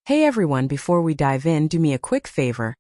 Hey everyone, before we dive in, do me a quick favor.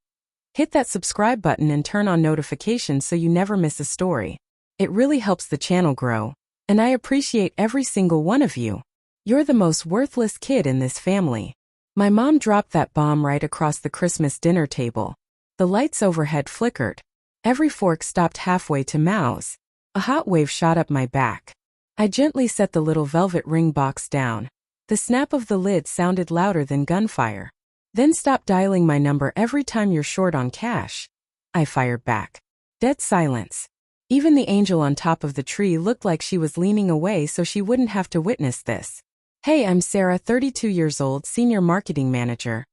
Hit that subscribe button and turn on notifications so you never miss a story. It really helps the channel grow, and I appreciate every single one of you. You're the most worthless kid in this family. My mom dropped that bomb right across the Christmas dinner table. The lights overhead flickered. Every fork stopped halfway to mouths. A hot wave shot up my back. I gently set the little velvet ring box down. The snap of the lid sounded louder than gunfire. Then stop dialing my number every time you're short on cash. I fired back. Dead silence. Even the angel on top of the tree looked like she was leaning away so she wouldn't have to witness this. Hey, I'm Sarah, 32 years old, senior marketing manager.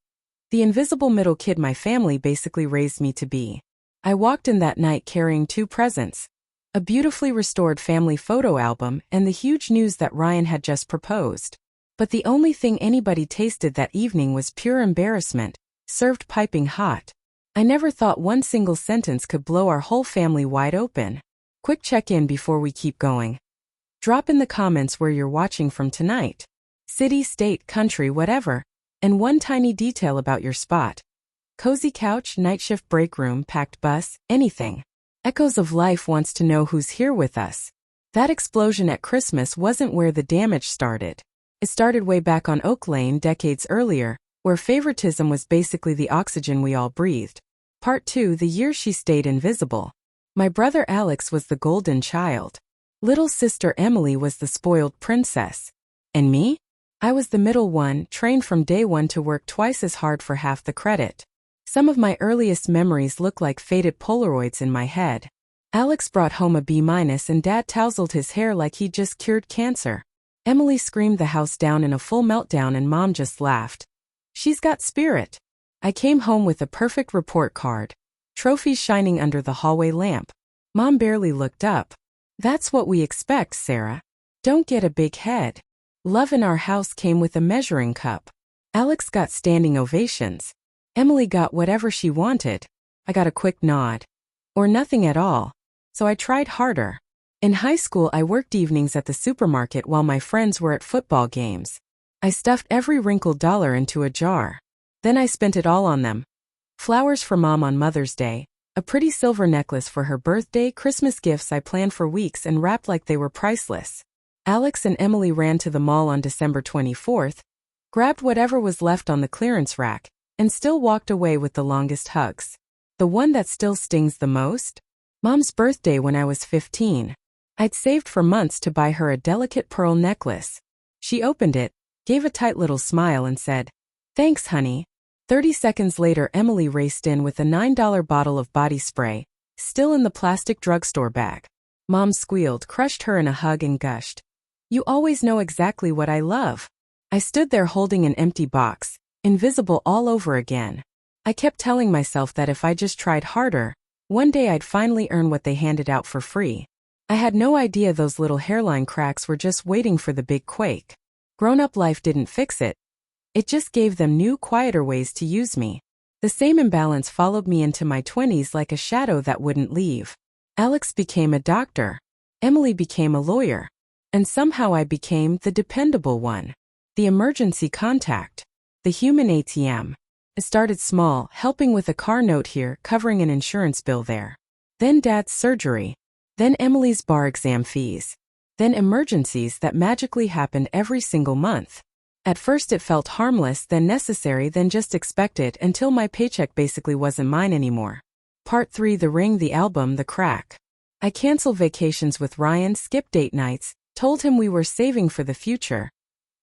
The invisible middle kid my family basically raised me to be. I walked in that night carrying two presents. A beautifully restored family photo album and the huge news that Ryan had just proposed. But the only thing anybody tasted that evening was pure embarrassment, served piping hot. I never thought one single sentence could blow our whole family wide open. Quick check-in before we keep going. Drop in the comments where you're watching from tonight. City, state, country, whatever. And one tiny detail about your spot. Cozy couch, night shift break room, packed bus, anything. Echoes of Life wants to know who's here with us. That explosion at Christmas wasn't where the damage started. It started way back on Oak Lane decades earlier, where favoritism was basically the oxygen we all breathed. Part 2, the year she stayed invisible. My brother Alex was the golden child. Little sister Emily was the spoiled princess. And me? I was the middle one, trained from day one to work twice as hard for half the credit. Some of my earliest memories look like faded Polaroids in my head. Alex brought home a B- and Dad tousled his hair like he'd just cured cancer. Emily screamed the house down in a full meltdown and Mom just laughed. She's got spirit. I came home with a perfect report card. Trophies shining under the hallway lamp. Mom barely looked up. That's what we expect, Sarah. Don't get a big head. Love in our house came with a measuring cup. Alex got standing ovations. Emily got whatever she wanted. I got a quick nod. Or nothing at all. So I tried harder. In high school, I worked evenings at the supermarket while my friends were at football games. I stuffed every wrinkled dollar into a jar. Then I spent it all on them. Flowers for Mom on Mother's Day, a pretty silver necklace for her birthday, Christmas gifts I planned for weeks and wrapped like they were priceless. Alex and Emily ran to the mall on December 24th, grabbed whatever was left on the clearance rack, and still walked away with the longest hugs. The one that still stings the most? Mom's birthday when I was 15. I'd saved for months to buy her a delicate pearl necklace. She opened it, gave a tight little smile and said, "Thanks, honey." 30 seconds later, Emily raced in with a $9 bottle of body spray, still in the plastic drugstore bag. Mom squealed, crushed her in a hug and gushed, "You always know exactly what I love." I stood there holding an empty box, invisible all over again. I kept telling myself that if I just tried harder, one day I'd finally earn what they handed out for free. I had no idea those little hairline cracks were just waiting for the big quake. Grown-up life didn't fix it. It just gave them new, quieter ways to use me. The same imbalance followed me into my 20s like a shadow that wouldn't leave. Alex became a doctor. Emily became a lawyer. And somehow I became the dependable one. The emergency contact. The human ATM. It started small, helping with a car note here, covering an insurance bill there. Then Dad's surgery. Then Emily's bar exam fees. Then emergencies that magically happened every single month. At first it felt harmless, then necessary, then just expected until my paycheck basically wasn't mine anymore. Part 3, the ring, the album, the crack. I canceled vacations with Ryan, skipped date nights, told him we were saving for the future.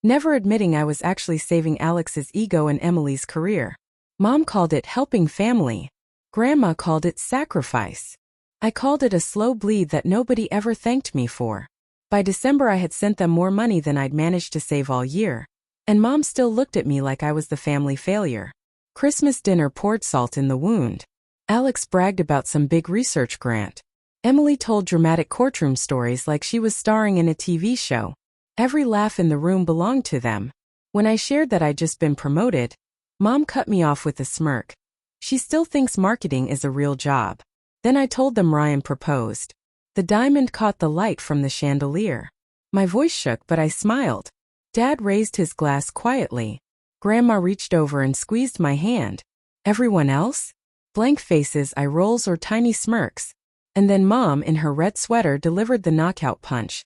Never admitting I was actually saving Alex's ego and Emily's career. Mom called it helping family. Grandma called it sacrifice. I called it a slow bleed that nobody ever thanked me for. By December I had sent them more money than I'd managed to save all year. And Mom still looked at me like I was the family failure. Christmas dinner poured salt in the wound. Alex bragged about some big research grant. Emily told dramatic courtroom stories like she was starring in a TV show. Every laugh in the room belonged to them. When I shared that I'd just been promoted, Mom cut me off with a smirk. She still thinks marketing is a real job. Then I told them Ryan proposed. The diamond caught the light from the chandelier. My voice shook, but I smiled. Dad raised his glass quietly. Grandma reached over and squeezed my hand. Everyone else? Blank faces, eye rolls, or tiny smirks. And then Mom, in her red sweater, delivered the knockout punch.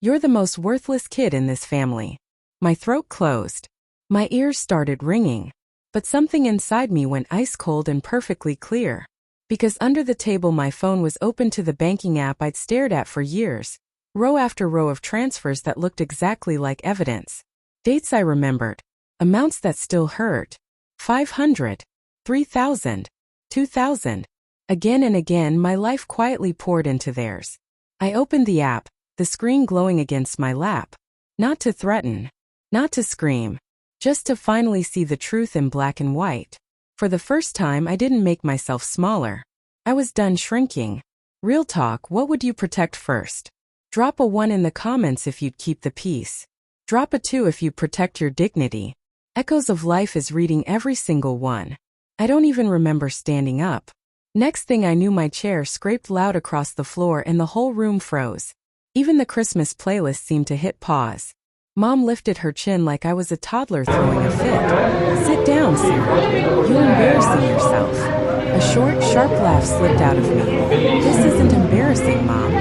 You're the most worthless kid in this family. My throat closed. My ears started ringing. But something inside me went ice cold and perfectly clear. Because under the table my phone was open to the banking app I'd stared at for years. Row after row of transfers that looked exactly like evidence. Dates I remembered. Amounts that still hurt. 500. 3,000. 2,000. Again and again my life quietly poured into theirs. I opened the app, the screen glowing against my lap. Not to threaten. Not to scream. Just to finally see the truth in black and white. For the first time I didn't make myself smaller. I was done shrinking. Real talk, what would you protect first? Drop a 1 in the comments if you'd keep the peace. Drop a 2 if you'd protect your dignity. Echoes of Life is reading every single one. I don't even remember standing up. Next thing I knew my chair scraped loud across the floor and the whole room froze. Even the Christmas playlist seemed to hit pause. Mom lifted her chin like I was a toddler throwing a fit. Sit down, Sarah. You're embarrassing yourself. A short, sharp laugh slipped out of me. This isn't embarrassing, Mom.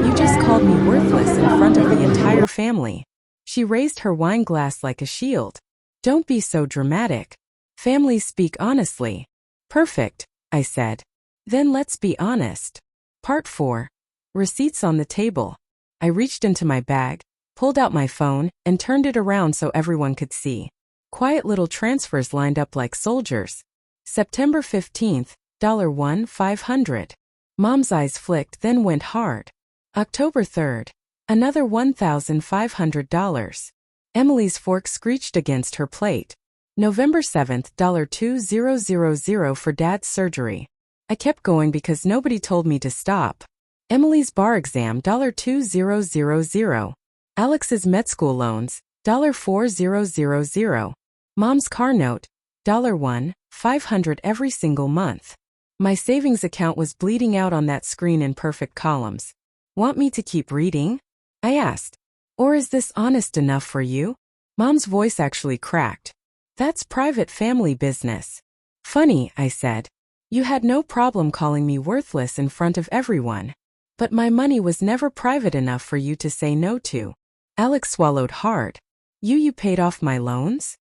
You just called me worthless in front of the entire family. She raised her wine glass like a shield. Don't be so dramatic. Families speak honestly. Perfect, I said. Then let's be honest. Part 4. Receipts on the table. I reached into my bag, pulled out my phone, and turned it around so everyone could see. Quiet little transfers lined up like soldiers. September 15th, $1 500. Mom's eyes flicked, then went hard. October 3rd. Another $1,500. Emily's fork screeched against her plate. November 7th, $2,000 for Dad's surgery. I kept going because nobody told me to stop. Emily's bar exam, $2,000. Alex's med school loans, $4,000. Mom's car note, $1 500 every single month. My savings account was bleeding out on that screen in perfect columns. Want me to keep reading? I asked. Or is this honest enough for you? Mom's voice actually cracked. That's private family business. Funny, I said. You had no problem calling me worthless in front of everyone. But my money was never private enough for you to say no to. Alex swallowed hard. You paid off my loans?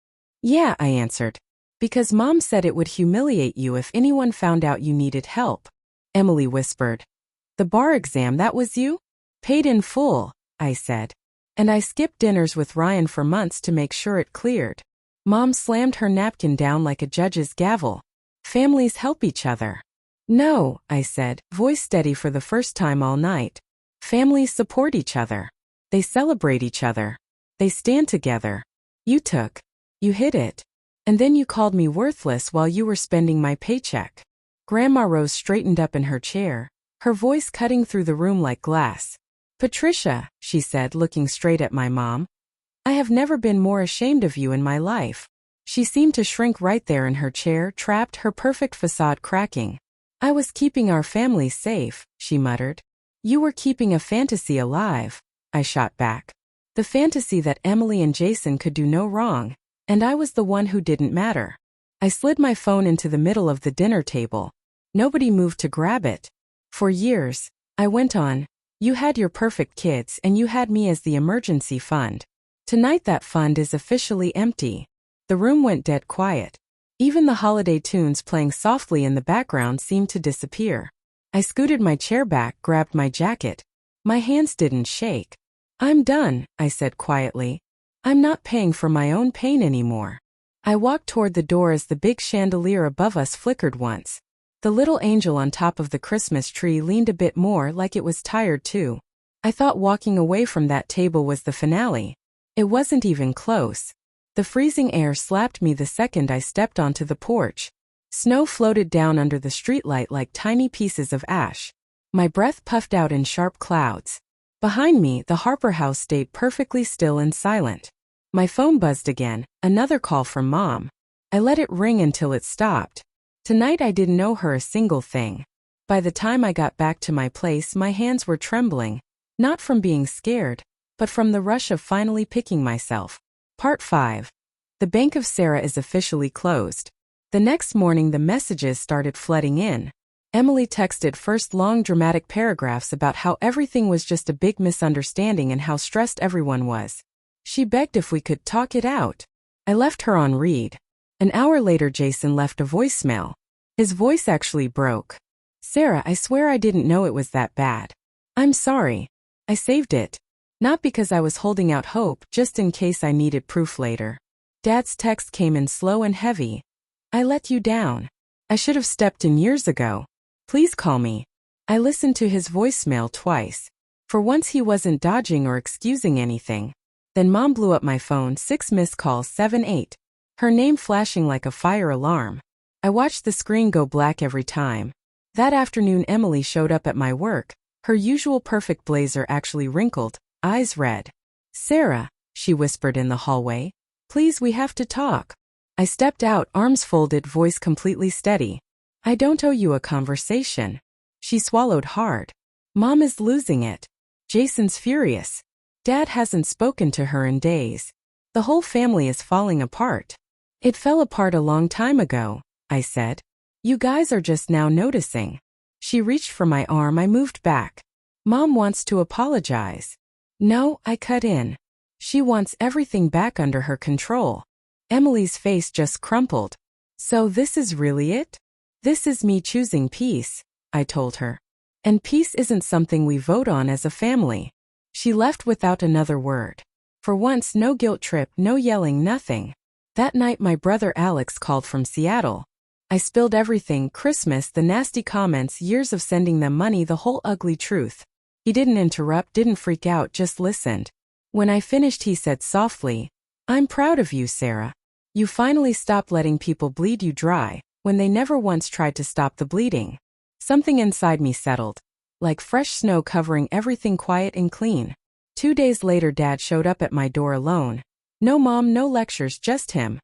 Yeah, I answered. Because Mom said it would humiliate you if anyone found out you needed help. Emily whispered. The bar exam, that was you? Paid in full, I said. And I skipped dinners with Ryan for months to make sure it cleared. Mom slammed her napkin down like a judge's gavel. Families help each other. No, I said, voice steady for the first time all night. Families support each other. They celebrate each other. They stand together. You hid it. And then you called me worthless while you were spending my paycheck. Grandma Rose straightened up in her chair, her voice cutting through the room like glass. Patricia, she said, looking straight at my mom. I have never been more ashamed of you in my life. She seemed to shrink right there in her chair, trapped, her perfect facade cracking. I was keeping our family safe, she muttered. You were keeping a fantasy alive, I shot back. The fantasy that Emily and Jason could do no wrong, and I was the one who didn't matter. I slid my phone into the middle of the dinner table. Nobody moved to grab it. For years, I went on, you had your perfect kids and you had me as the emergency fund. Tonight that fund is officially empty. The room went dead quiet. Even the holiday tunes playing softly in the background seemed to disappear. I scooted my chair back, grabbed my jacket. My hands didn't shake. I'm done, I said quietly. I'm not paying for my own pain anymore. I walked toward the door as the big chandelier above us flickered once. The little angel on top of the Christmas tree leaned a bit more, like it was tired too. I thought walking away from that table was the finale. It wasn't even close. The freezing air slapped me the second I stepped onto the porch. Snow floated down under the streetlight like tiny pieces of ash. My breath puffed out in sharp clouds. Behind me, the Harper house stayed perfectly still and silent. My phone buzzed again, another call from Mom. I let it ring until it stopped. Tonight I didn't know her a single thing. By the time I got back to my place, my hands were trembling, not from being scared, but from the rush of finally picking myself. Part 5. The Bank of Sarah is officially closed. The next morning the messages started flooding in. Emily texted first long dramatic paragraphs about how everything was just a big misunderstanding and how stressed everyone was. She begged if we could talk it out. I left her on read. An hour later Jason left a voicemail. His voice actually broke. "Sarah, I swear I didn't know it was that bad. I'm sorry. I saved it. Not because I was holding out hope, just in case I needed proof later." Dad's text came in slow and heavy. "I let you down. I should have stepped in years ago. Please call me." I listened to his voicemail twice. For once he wasn't dodging or excusing anything. Then Mom blew up my phone, 6 missed calls, 7-8. Her name flashing like a fire alarm. I watched the screen go black every time. That afternoon Emily showed up at my work, her usual perfect blazer actually wrinkled, eyes red. "Sarah," she whispered in the hallway. "Please, we have to talk." I stepped out, arms folded, voice completely steady. "I don't owe you a conversation." She swallowed hard. "Mom is losing it. Jason's furious. Dad hasn't spoken to her in days. The whole family is falling apart." "It fell apart a long time ago," I said. "You guys are just now noticing." She reached for my arm. I moved back. "Mom wants to apologize." "No," I cut in. "She wants everything back under her control." Emily's face just crumpled. "So this is really it? This is me choosing peace," I told her. "And peace isn't something we vote on as a family." She left without another word. For once, no guilt trip, no yelling, nothing. That night my brother Alex called from Seattle. I spilled everything, Christmas, the nasty comments, years of sending them money, the whole ugly truth. He didn't interrupt, didn't freak out, just listened. When I finished he said softly, "I'm proud of you, Sarah. You finally stopped letting people bleed you dry, when they never once tried to stop the bleeding." Something inside me settled. Like fresh snow covering everything, quiet and clean. 2 days later Dad showed up at my door alone. No mom, no lectures, just him.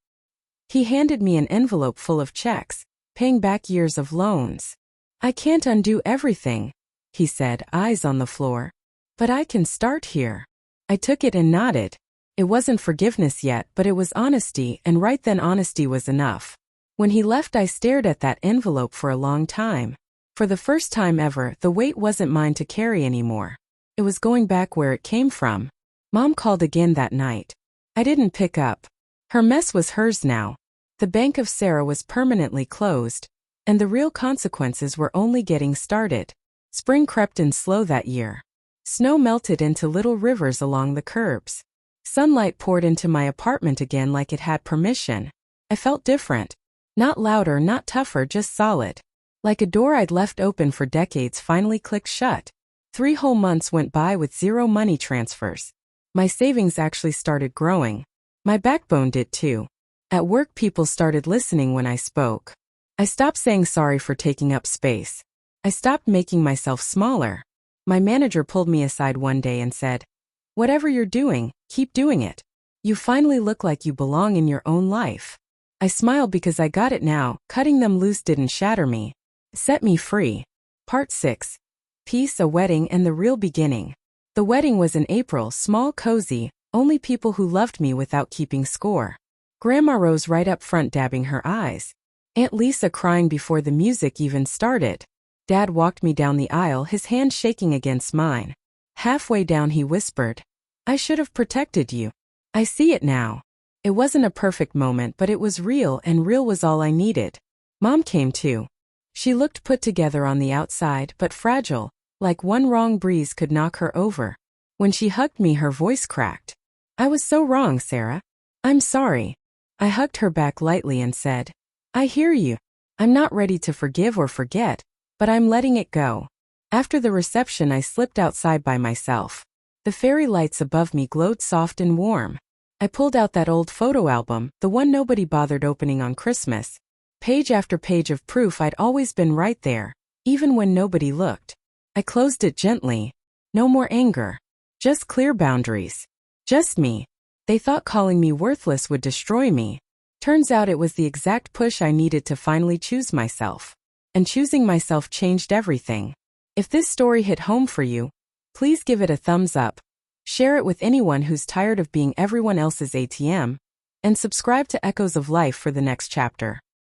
He handed me an envelope full of checks, paying back years of loans. "I can't undo everything," he said, eyes on the floor. "But I can start here." I took it and nodded. It wasn't forgiveness yet, but it was honesty, and right then honesty was enough. When he left I stared at that envelope for a long time. For the first time ever, the weight wasn't mine to carry anymore. It was going back where it came from. Mom called again that night. I didn't pick up. Her mess was hers now. The Bank of Sarah was permanently closed, and the real consequences were only getting started. Spring crept in slow that year. Snow melted into little rivers along the curbs. Sunlight poured into my apartment again like it had permission. I felt different. Not louder, not tougher, just solid. Like a door I'd left open for decades finally clicked shut. 3 whole months went by with 0 money transfers. My savings actually started growing. My backbone did too. At work people started listening when I spoke. I stopped saying sorry for taking up space. I stopped making myself smaller. My manager pulled me aside one day and said, "Whatever you're doing, keep doing it. You finally look like you belong in your own life." I smiled because I got it now. Cutting them loose didn't shatter me. It set me free. Part 6. Peace, a wedding, and the real beginning. The wedding was in April, small, cozy, only people who loved me without keeping score. Grandma rose right up front, dabbing her eyes. Aunt Lisa crying before the music even started. Dad walked me down the aisle, his hand shaking against mine. Halfway down he whispered, "I should have protected you. I see it now." It wasn't a perfect moment, but it was real, and real was all I needed. Mom came too. She looked put together on the outside, but fragile, like one wrong breeze could knock her over. When she hugged me her voice cracked. "I was so wrong, Sarah. I'm sorry." I hugged her back lightly and said, "I hear you. I'm not ready to forgive or forget, but I'm letting it go." After the reception I slipped outside by myself. The fairy lights above me glowed soft and warm. I pulled out that old photo album, the one nobody bothered opening on Christmas. Page after page of proof I'd always been right there, even when nobody looked. I closed it gently. No more anger. Just clear boundaries. Just me. They thought calling me worthless would destroy me. Turns out it was the exact push I needed to finally choose myself. And choosing myself changed everything. If this story hit home for you, please give it a thumbs up. Share it with anyone who's tired of being everyone else's ATM. and subscribe to Echoes of Life for the next chapter.